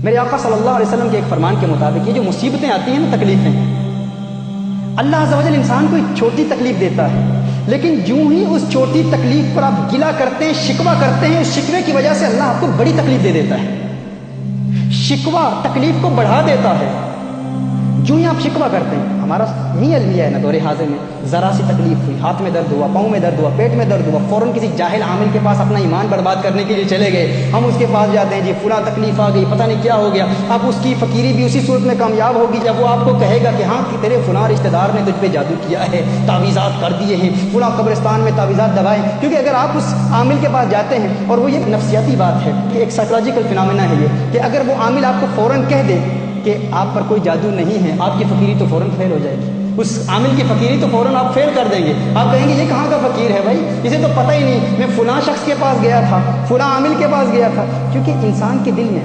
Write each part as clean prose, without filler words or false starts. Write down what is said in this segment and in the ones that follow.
میرے آقا صلی اللہ علیہ وسلم کے ایک فرمان کے مطابق یہ جو مصیبتیں آتی ہیں نا، تکلیفیں، اللہ عز و جل انسان کو ایک چھوٹی تکلیف دیتا ہے، لیکن جو ہی اس چھوٹی تکلیف پر آپ گلہ کرتے ہیں، شکوہ کرتے ہیں، اس شکوے کی وجہ سے اللہ آپ کو بڑی تکلیف دے دیتا ہے۔ شکوہ تکلیف کو بڑھا دیتا ہے۔ جو ہی آپ شکوہ کرتے ہیں، ہمارا یہی المیہ ہے نا، دور حاضر میں ذرا سی تکلیف ہوئی، ہاتھ میں درد ہوا، پاؤں میں درد ہوا، پیٹ میں درد ہوا، فوراً کسی جاہل عامل کے پاس اپنا ایمان برباد کرنے کے لیے چلے گئے۔ ہم اس کے پاس جاتے ہیں، جی فلاں تکلیف آ گئی، پتہ نہیں کیا ہو گیا۔ اب اس کی فقیری بھی اسی صورت میں کامیاب ہوگی جب وہ آپ کو کہے گا کہ ہاں کہ تیرے فلاں رشتہ دار نے تجھ پہ جادو کیا ہے، تعویذات کر دیے ہیں، فلاں قبرستان میں تعویذات دوائیں۔ کیونکہ اگر آپ اس عامل کے پاس جاتے ہیں، اور وہ یہ نفسیاتی بات ہے کہ ایک سائیکولوجیکل فینومینا ہے یہ، کہ اگر وہ عامل آپ کو فوراً کہہ دے کہ آپ پر کوئی جادو نہیں ہے، آپ کی فقیری تو فوراً فیل ہو جائے گی۔ اس عامل کی فقیری تو فوراً آپ فیل کر دیں گے۔ آپ کہیں گے یہ کہاں کا فقیر ہے بھائی، اسے تو پتہ ہی نہیں، میں فلاں شخص کے پاس گیا تھا، فلاں عامل کے پاس گیا تھا۔ کیونکہ انسان کے دل میں،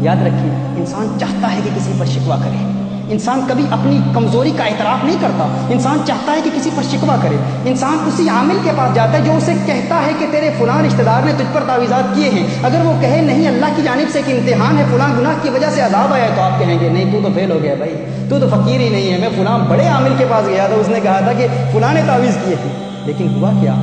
یاد رکھیے، انسان چاہتا ہے کہ کسی پر شکوہ کرے۔ انسان کبھی اپنی کمزوری کا اعتراف نہیں کرتا، انسان چاہتا ہے کہ کسی پر شکوہ کرے۔ انسان اسی عامل کے پاس جاتا ہے جو اسے کہتا ہے کہ تیرے فلاں رشتہ دار نے تجھ پر تعویذات کیے ہیں۔ اگر وہ کہے نہیں، اللہ کی جانب سے ایک امتحان ہے، فلاں گناہ کی وجہ سے عذاب آیا ہے، تو آپ کہیں گے نہیں، تو فیل ہو گیا بھائی، تو فقیر ہی نہیں ہے۔ میں فلاں بڑے عامل کے پاس گیا تھا، اس نے کہا تھا کہ فلاں نے تعویذ کیے تھے، لیکن ہوا کیا؟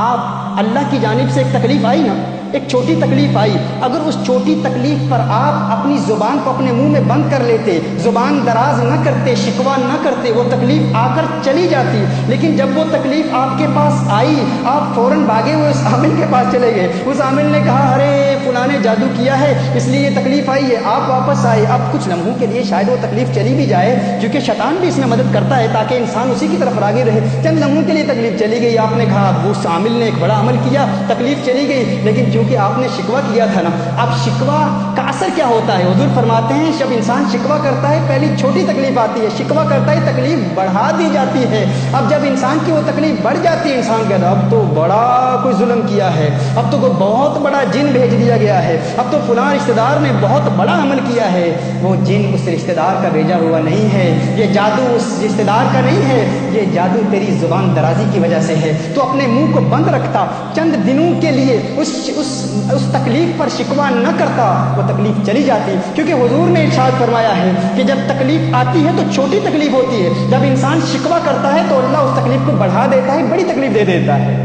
آپ اللہ کی جانب سے ایک تکلیف آئی نا، ایک چھوٹی تکلیف آئی، اگر اس چھوٹی تکلیف پر آپ اپنی زبان کو اپنے منہ میں بند کر لیتے، زبان دراز نہ کرتے، شکوہ نہ کرتے، وہ تکلیف آ کر چلی جاتی۔ لیکن جب وہ تکلیف آپ کے پاس آئی، آپ فوراً بھاگے ہوئے اس عامل کے پاس چلے گئے۔ اس عامل نے کہا ارے فلاں نے جادو کیا ہے، اس لیے یہ تکلیف آئی ہے۔ آپ واپس آئے، اب کچھ لمحوں کے لیے شاید وہ تکلیف چلی بھی جائے، کیونکہ شیطان بھی اس میں مدد کرتا ہے تاکہ انسان اسی کی طرف راغب رہے۔ چند لمحوں کے لیے تکلیف چلی گئی، آپ نے کہا اس عامل نے ایک بڑا عمل کیا، تکلیف چلی گئی، لیکن چونکہ آپ نے شکوہ کیا تھا نا، اب شکوہ کا اثر کیا ہوتا ہے؟ حضور فرماتے ہیں جب انسان شکوہ کرتا ہے، پہلی چھوٹی تکلیف آتی ہے، شکوہ کرتا ہے، تکلیف بڑھا دی جاتی ہے۔ اب جب انسان کی وہ تکلیف بڑھ جاتی ہے، انسان کہتا ہے اب تو بڑا کوئی ظلم کیا ہے، اب تو کوئی بہت بڑا جن بھیج دیا گیا ہے، اب تو فلاں رشتہ دار نے بہت بڑا عمل کیا ہے۔ وہ جن اس رشتہ دار کا بھیجا ہوا نہیں ہے، یہ جادو اس رشتہ دار کا نہیں ہے، یہ جادو تیری زبان درازی کی وجہ سے ہے۔ تو اپنے منہ کو بند رکھتا، چند دنوں کے لیے اس تکلیف پر شکوہ نہ کرتا، وہ تکلیف چلی جاتی۔ کیونکہ حضور نے ارشاد فرمایا ہے کہ جب تکلیف آتی ہے تو چھوٹی تکلیف ہوتی ہے، جب انسان شکوہ کرتا ہے تو اللہ اس تکلیف کو بڑھا دیتا ہے، بڑی تکلیف دے دیتا ہے۔